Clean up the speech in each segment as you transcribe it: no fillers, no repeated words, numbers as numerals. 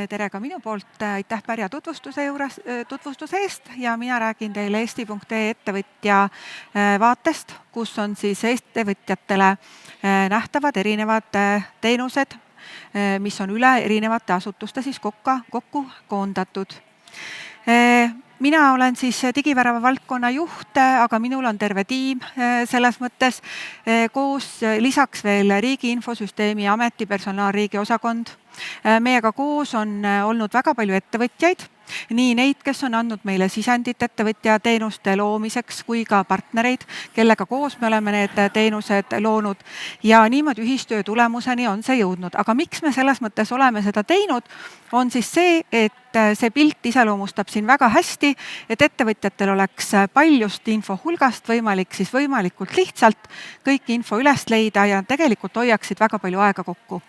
Tere ka minu poolt, aitäh Pärja tutvustuse eest ja mina räägin teile eesti.ee ettevõtja vaatest, kus on siis ettevõtjatele nähtavad erinevad teenused, mis on üle erinevate asutuste siis kokku koondatud. Mina olen siis digivärava valdkonna juht, aga minul on terve tiim selles mõttes koos lisaks veel Riigi Infosüsteemi Ameti personaalriigi osakond. Meiega koos on olnud väga palju ettevõtjaid, nii neid, kes on andnud meile sisendit ettevõtja teenuste loomiseks kui ka partnereid, kellega koos me oleme need teenused loonud ja niimoodi ühistöö tulemuseni on see jõudnud. Aga miks me selles mõttes oleme seda teinud, on siis see, et see pilt iseloomustab siin väga hästi, et ettevõtjatel oleks paljust info hulgast võimalik siis võimalikult lihtsalt kõik info üles leida ja tegelikult hoiaksid väga palju aega kokku.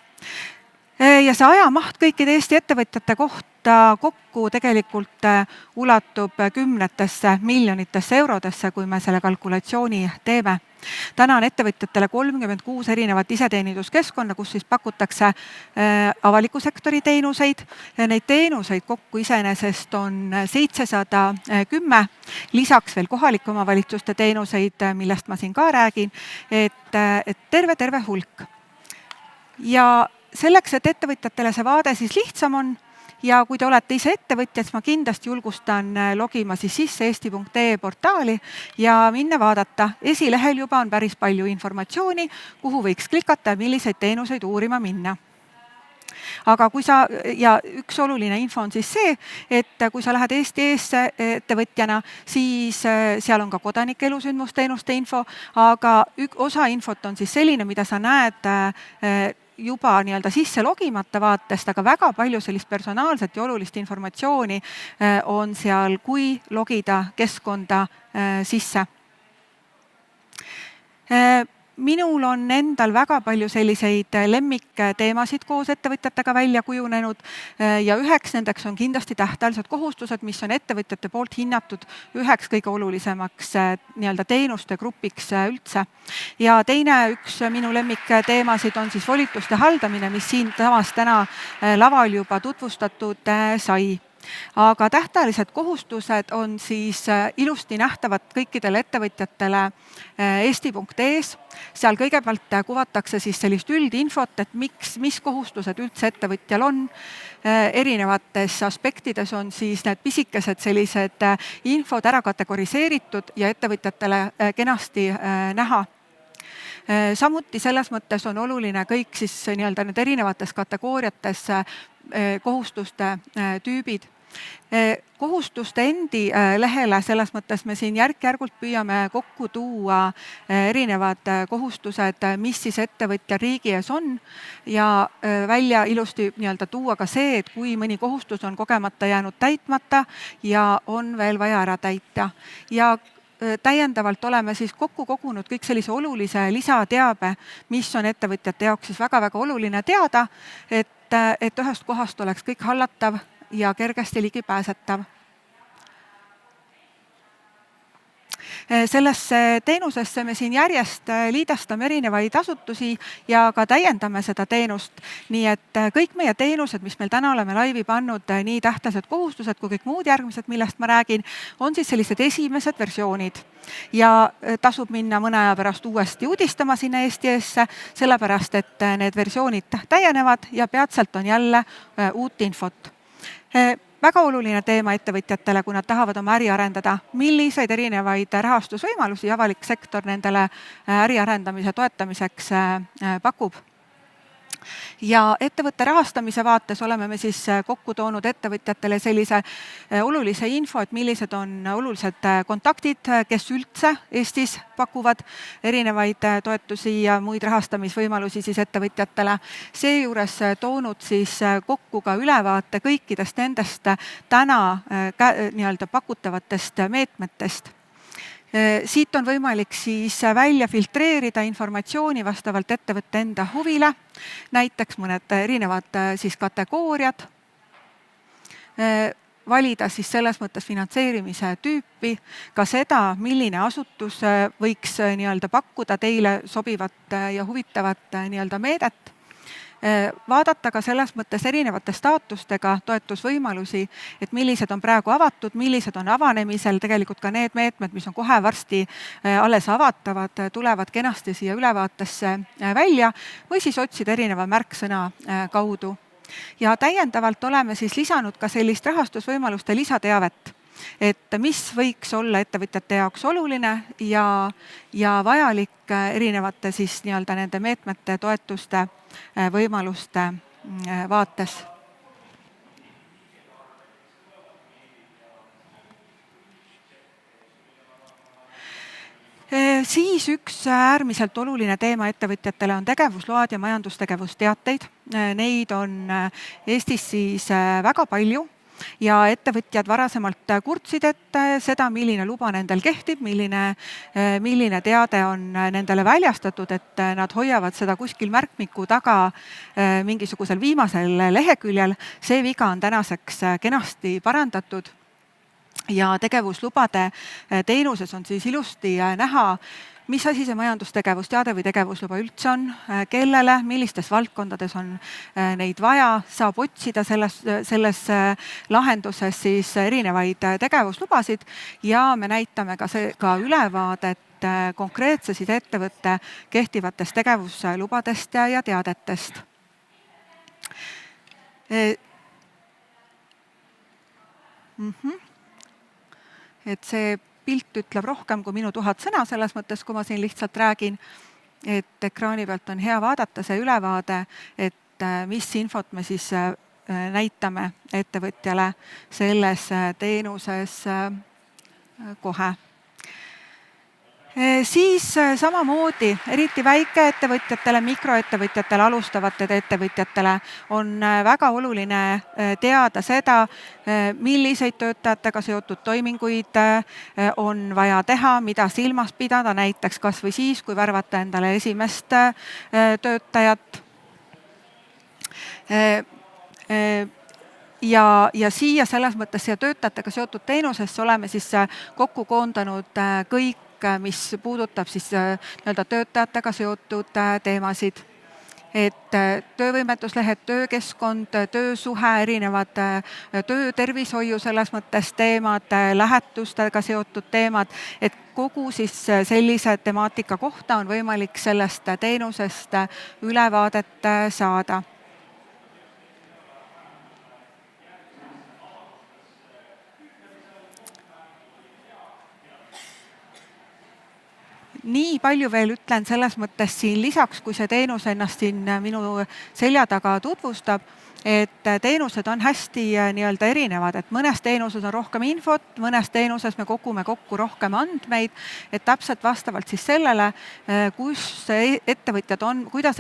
Ja see ajamaht kõikide Eesti ettevõtjate kohta kokku tegelikult ulatub kümnetesse miljonitesse eurodesse, kui me selle kalkulatsiooni teeme. Täna on ettevõtjatele 36 erinevat iseteeninduskeskkonna, kus siis pakutakse avaliku sektori teenuseid. Neid teenuseid kokku iseenesest on 710, lisaks veel kohalike omavalitsuste teenuseid, millest ma siin ka räägin, et terve hulk. Ja selleks, et ettevõtjatele see vaade siis lihtsam on ja kui te olete ise ettevõtjad, siis ma kindlasti julgustan logima siis sisse eesti.ee portaali ja minna vaadata. Esilehel juba on päris palju informatsiooni, kuhu võiks klikata ja milliseid teenuseid uurima minna. Aga ja üks oluline info on siis see, et kui sa lähed Eesti-eesse ettevõtjana, siis seal on ka kodanike elusündmusteenuste info, aga osa infot on siis selline, mida sa näed juba nii-öelda sisse logimata vaatest, aga väga palju sellist personaalset ja olulist informatsiooni on seal, kui logida keskkonda sisse. Minul on endal väga palju selliseid lemmikteemasid koos ettevõtjatega välja kujunenud ja üheks nendeks on kindlasti tähtajalised kohustused, mis on ettevõtjate poolt hinnatud üheks kõige olulisemaks nii-öelda teenuste grupiks üldse. Ja teine üks minu lemmikteemasid on siis volituste haldamine, mis siin samas täna laval juba tutvustatud sai. Aga tähtajalised kohustused on siis ilusti nähtavad kõikidele ettevõtjatele eesti.ee-s. Seal kõigepealt kuvatakse siis sellist üldinfot, et mis kohustused üldse ettevõtjal on. Erinevates aspektides on siis need pisikesed sellised infod ära kategoriseeritud ja ettevõtjatele kenasti näha. Samuti selles mõttes on oluline kõik siis nii-öelda need erinevates kategooriates kohustuste tüübid. Kohustuste endi lehele selles mõttes me siin järk-järgult püüame kokku tuua erinevad kohustused, mis siis ettevõtja riigi ees on ja välja ilusti nii-öelda tuua ka see, et kui mõni kohustus on kogemata jäänud täitmata ja on veel vaja ära täita. Ja täiendavalt oleme siis kokku kogunud kõik sellise olulise lisateabe, mis on ettevõtjate jaoks siis väga-väga oluline teada, et ühest kohast oleks kõik hallatav ja kergesti ligipääsetav. Sellesse teenusesse me siin järjest liidastame erinevaid asutusi ja ka täiendame seda teenust. Nii et kõik meie teenused, mis meil täna oleme laivi pannud, nii tähtajalised kohustused kui kõik muud järgmised, millest ma räägin, on siis sellised esimesed versioonid. Ja tasub minna mõne aja pärast uuesti uudistama sinna Eesti-eesse, sellepärast et need versioonid täienevad ja peatselt on jälle uut infot. Väga oluline teema ettevõtjatele, kui nad tahavad oma äri arendada, milliseid erinevaid rahastusvõimalusi avalik sektor nendele äri arendamise toetamiseks pakub. Ja ettevõtte rahastamise vaates oleme me siis kokku toonud ettevõtjatele sellise olulise info, et millised on olulised kontaktid, kes üldse Eestis pakuvad erinevaid toetusi ja muid rahastamisvõimalusi siis ettevõtjatele. Seejuures toonud siis kokku ka ülevaate kõikidest nendest täna nii-öelda pakutavatest meetmetest. Siit on võimalik siis välja filtreerida informatsiooni vastavalt ettevõtte enda huvile, näiteks mõned erinevad siis kategooriad, valida siis selles mõttes finantseerimise tüüpi, ka seda, milline asutus võiks nii-öelda pakkuda teile sobivat ja huvitavat nii-öelda meedet. Vaadata ka selles mõttes erinevate staatustega toetusvõimalusi, et millised on praegu avatud, millised on avanemisel, tegelikult ka need meetmed, mis on kohe varsti alles avatavad, tulevad kenasti siia ülevaatesse välja või siis otsida erineva märksõna kaudu. Ja täiendavalt oleme siis lisanud ka sellist rahastusvõimaluste lisateavet, et mis võiks olla ettevõtjate jaoks oluline ja vajalik erinevate siis nii-öelda nende meetmete, toetuste, võimaluste vaates. Siis üks äärmiselt oluline teema ettevõtjatele on tegevusload ja majandustegevusteateid. Neid on Eestis siis väga palju ja ettevõtjad varasemalt kurtsid, et seda, milline luba nendel kehtib, milline teade on nendele väljastatud, et nad hoiavad seda kuskil märkmiku taga mingisugusel viimasel leheküljel. See viga on tänaseks kenasti parandatud. Ja tegevuslubade teenuses on siis ilusti näha, mis asi see majandustegevusteade või tegevusluba üldse on, kellele, millistes valdkondades on neid vaja, saab otsida selles lahenduses siis erinevaid tegevuslubasid ja me näitame ka ülevaadet konkreetse siis ettevõtte kehtivatest tegevuslubadest ja teadetest. Et see pilt ütleb rohkem kui minu 1000 sõna selles mõttes, kui ma siin lihtsalt räägin, et ekraani pealt on hea vaadata see ülevaade, et mis infot me siis näitame ettevõtjale selles teenuses kohe. Siis samamoodi, eriti väikeettevõtjatele, mikroettevõtjatele, alustavatele ettevõtjatele on väga oluline teada seda, milliseid töötajatega seotud toiminguid on vaja teha, mida silmas pidada, näiteks kas või siis, kui värvata endale esimest töötajat. Ja siia selles mõttes siia töötajatega seotud teenusesse oleme siis kokku koondanud kõik, mis puudutab siis nii-öelda töötajatega seotud teemasid. Et töövõimetuslehed, töökeskkond, töösuhe, erinevad töötervishoiu selles mõttes teemad, lähetustega seotud teemad, et kogu siis sellise temaatika kohta on võimalik sellest teenusest ülevaadet saada. Nii palju veel ütlen selles mõttes siin lisaks, kui see teenus ennast siin minu selja taga tutvustab, et teenused on hästi nii-öelda erinevad, et mõnes teenuses on rohkem infot, mõnes teenuses me kogume kokku rohkem andmeid, et täpselt vastavalt siis sellele, kuidas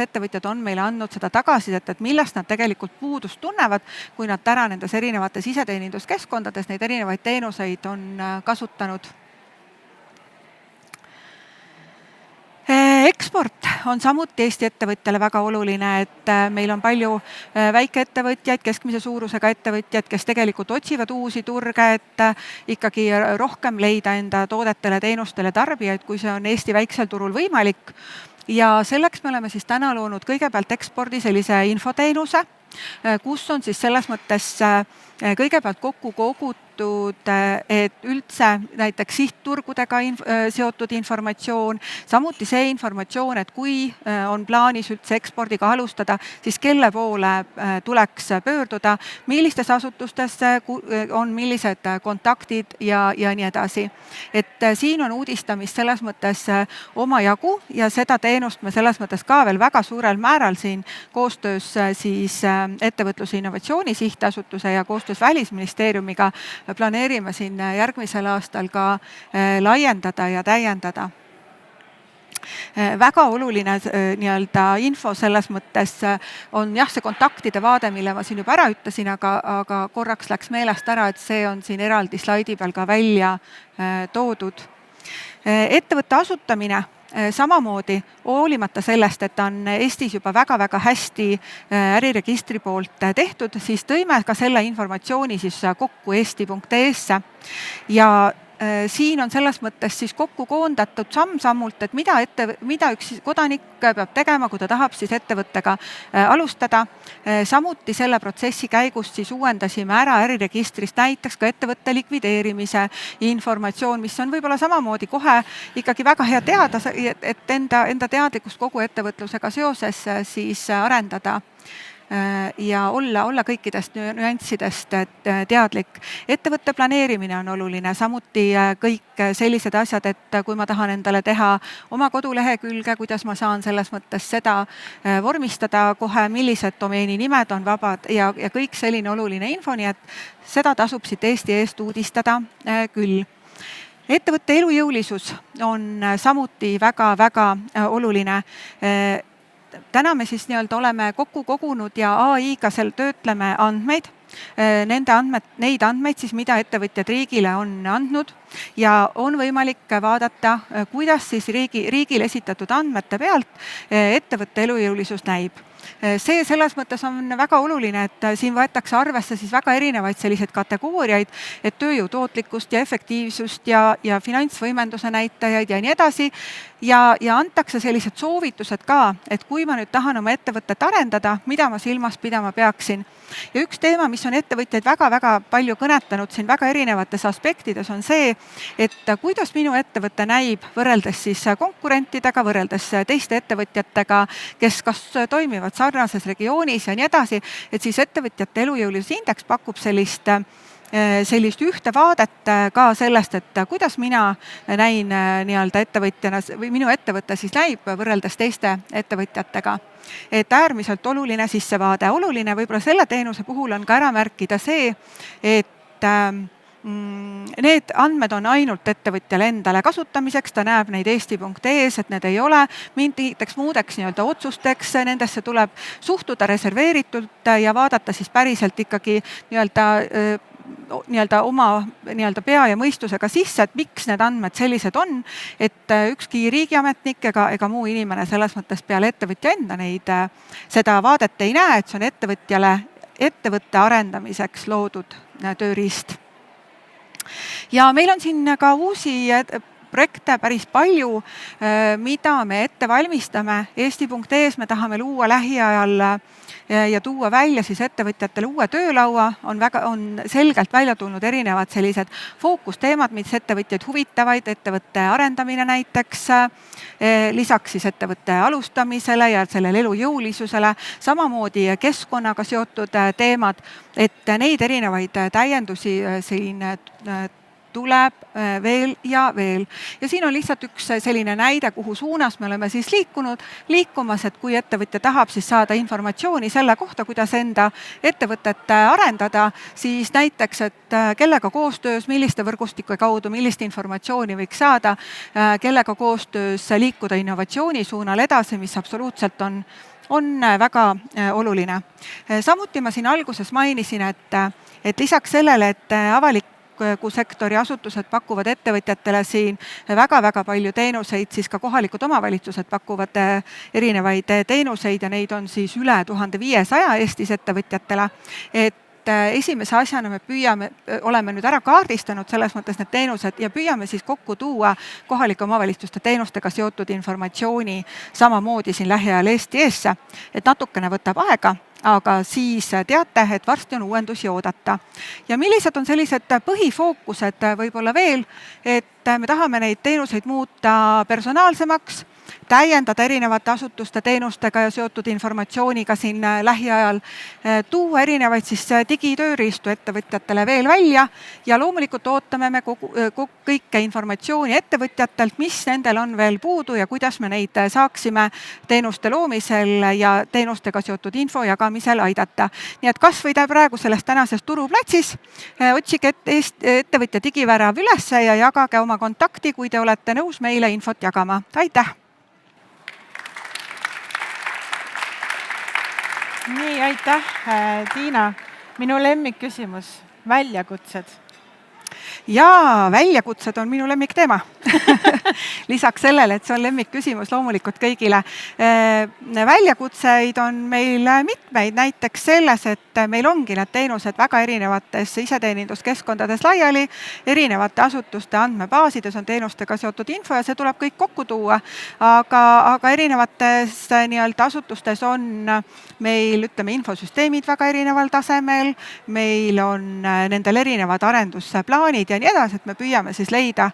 ettevõtjad on meile andnud seda tagasisidet, et millest nad tegelikult puudust tunnevad, kui nad täna nendes erinevates iseteeninduskeskkondades neid erinevaid teenuseid on kasutanud. Eksport on samuti Eesti ettevõtjale väga oluline, et meil on palju väikeettevõtjaid, keskmise suurusega ettevõtjaid, kes tegelikult otsivad uusi turge, et ikkagi rohkem leida enda toodetele, teenustele tarbijaid, kui see on Eesti väiksel turul võimalik. Ja selleks me oleme siis täna loonud kõigepealt ekspordi sellise infoteenuse, kus on siis selles mõttes kõigepealt kokku kogutud, et üldse näiteks sihtturgudega seotud informatsioon, samuti see informatsioon, et kui on plaanis üldse ekspordiga alustada, siis kelle poole tuleks pöörduda, millistes asutustes on millised kontaktid ja nii edasi. Et siin on uudistamist selles mõttes omajagu ja seda teenust me selles mõttes ka veel väga suurel määral siin koostöös siis Ettevõtluse Innovatsiooni Sihtasutuse ja koostöös Välisministeeriumiga planeerime siin järgmisel aastal ka laiendada ja täiendada. Väga oluline nii-öelda info selles mõttes on jah, see kontaktide vaade, mille ma siin juba ära ütlesin, aga korraks läks meelest ära, et see on siin eraldi slaidi peal ka välja toodud. Ettevõtte asutamine samamoodi, hoolimata sellest, et on Eestis juba väga-väga hästi äriregistri poolt tehtud, siis tõime ka selle informatsiooni siis kokku eesti.ee-sse ja siin on selles mõttes siis kokku koondatud samm-sammult, et mida üks kodanik peab tegema, kui ta tahab siis ettevõttega alustada. Samuti selle protsessi käigus siis uuendasime ära äriregistrist näiteks ka ettevõtte likvideerimise informatsioon, mis on võib-olla samamoodi kohe ikkagi väga hea teada, et enda teadlikkust kogu ettevõtlusega seoses siis arendada ja olla kõikidest nüanssidest teadlik. Ettevõtte planeerimine on oluline, samuti kõik sellised asjad, et kui ma tahan endale teha oma kodulehekülge, kuidas ma saan selles mõttes seda vormistada kohe, millised domeeni nimed on vabad ja kõik selline oluline info, nii et seda tasub siit Eesti eest uudistada küll. Ettevõtte elujõulisus on samuti väga-väga oluline. Täna me siis oleme kokku kogunud ja AI-ga seal töötleme andmeid, neid andmeid siis, mida ettevõtjad riigile on andnud ja on võimalik vaadata, kuidas siis riigile esitatud andmete pealt ettevõtte elujõulisus näib. See selles mõttes on väga oluline, et siin võetakse arvesse siis väga erinevaid selliseid kategooriaid, et tööjõu tootlikkust ja efektiivsust ja finantsvõimenduse näitajaid ja nii edasi. Ja antakse sellised soovitused ka, et kui ma nüüd tahan oma ettevõtet arendada, mida ma silmas pidama peaksin. Ja üks teema, mis on ettevõtjaid väga-väga palju kõnetanud siin väga erinevates aspektides, on see, et kuidas minu ettevõte näib võrreldes siis konkurentidega, võrreldes teiste ettevõtjatega, kes kas toimivad sarnases regioonis ja nii edasi, et siis ettevõtjate elujõulisuse indeks pakub sellist ühte vaadet ka sellest, et kuidas mina näin ettevõtjana või minu ettevõte siis näib võrreldes teiste ettevõtjatega. Et äärmiselt oluline sissevaade. Oluline võib-olla selle teenuse puhul on ka ära märkida see, et need andmed on ainult ettevõtjale endale kasutamiseks, ta näeb neid eesti.ee-s, et need ei ole mingiteks muudeks otsusteks, nendesse tuleb suhtuda reserveeritult ja vaadata siis päriselt ikkagi oma pea ja mõistusega sisse, et miks need andmed sellised on, et ükski riigiametnik ega muu inimene selles mõttes peale ettevõtja enda seda vaadet ei näe, et see on ettevõtjale ettevõtte arendamiseks loodud tööriist. Ja meil on siin ka uusi projekte päris palju, mida me ette valmistame. Eesti.ee-s me tahame luua lähiajal ja tuua välja siis ettevõtjatele uue töölaua, on selgelt välja tulnud erinevad sellised fookusteemad, mis ettevõtjaid huvitavaid, ettevõtte arendamine näiteks, lisaks siis ettevõtte alustamisele ja sellele elujõulisusele, samamoodi keskkonnaga seotud teemad, et neid erinevaid täiendusi siin tuleb veel ja veel. Ja siin on lihtsalt üks selline näide, kuhu suunas me oleme siis liikumas, et kui ettevõtja tahab siis saada informatsiooni selle kohta, kuidas enda ettevõtet arendada, siis näiteks, et kellega koostöös, milliste võrgustike kaudu, millist informatsiooni võiks saada, kellega koostöös liikuda innovatsiooni suunal edasi, mis absoluutselt on väga oluline. Samuti ma siin alguses mainisin, et lisaks sellele, et sektori asutused pakuvad ettevõtjatele siin väga-väga palju teenuseid, siis ka kohalikud omavalitsused pakuvad erinevaid teenuseid ja neid on siis üle 1500 Eestis ettevõtjatele. Et esimese asjana me oleme nüüd ära kaardistanud selles mõttes need teenused ja püüame siis kokku tuua kohalike omavalitsuste teenustega seotud informatsiooni samamoodi siin lähiajal Eesti eesse, et natukene võtab aega, aga siis teate, et varsti on uuendusi oodata. Ja millised on sellised põhifookused võib-olla veel, et me tahame neid teenuseid muuta personaalsemaks, täiendada erinevate asutuste teenustega ja seotud informatsiooniga siin lähiajal, tuua erinevaid siis digitööriistu ettevõtjatele veel välja ja loomulikult ootame me kõike informatsiooni ettevõtjatelt, mis nendel on veel puudu ja kuidas me neid saaksime teenuste loomisel ja teenustega seotud info jagamisel aidata. Nii et kas või praegu selles tänases turuplatsis, otsige ettevõtja digivärav üles ja jagage oma kontakti, kui te olete nõus meile infot jagama. Aitäh! Nii, aitäh, Tiina. Minu lemmikküsimus, väljakutsed. Jaa, väljakutsed on minu lemmikteema. lisaks sellele, et see on lemmikküsimus loomulikult kõigile. Väljakutseid on meil mitmeid, näiteks selles, et meil ongi need teenused väga erinevates iseteeninduskeskkondades laiali, erinevate asutuste andmebaasides on teenustega seotud info ja see tuleb kõik kokku tuua, aga erinevates asutustes on meil, ütleme, infosüsteemid väga erineval tasemel, meil on nendel erinevad arendusplaanid ja nii edasi, et me püüame siis leida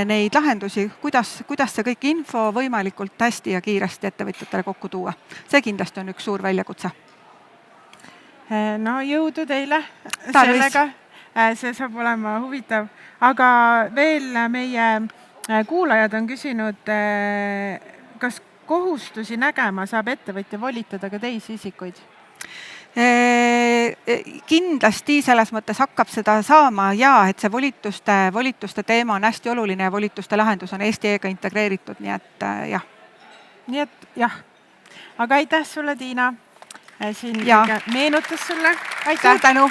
neid lahendusi, kuidas see kõik info võimalikult hästi ja kiiresti ettevõtjatele kokku tuua. See kindlasti on üks suur väljakutse. No jõudu teile Tarvis. sellega. See saab olema huvitav. Aga veel meie kuulajad on küsinud, kas kohustusi nägema saab ettevõtja volitada ka teisi isikuid? Kindlasti selles mõttes hakkab seda saama ja et see volituste teema on hästi oluline ja volituste lahendus on Eesti-ga integreeritud, nii et jah. Nii et jah. Aga aitäh sulle, Tiina. Siin Ja. meenutas sulle. Suur tänu!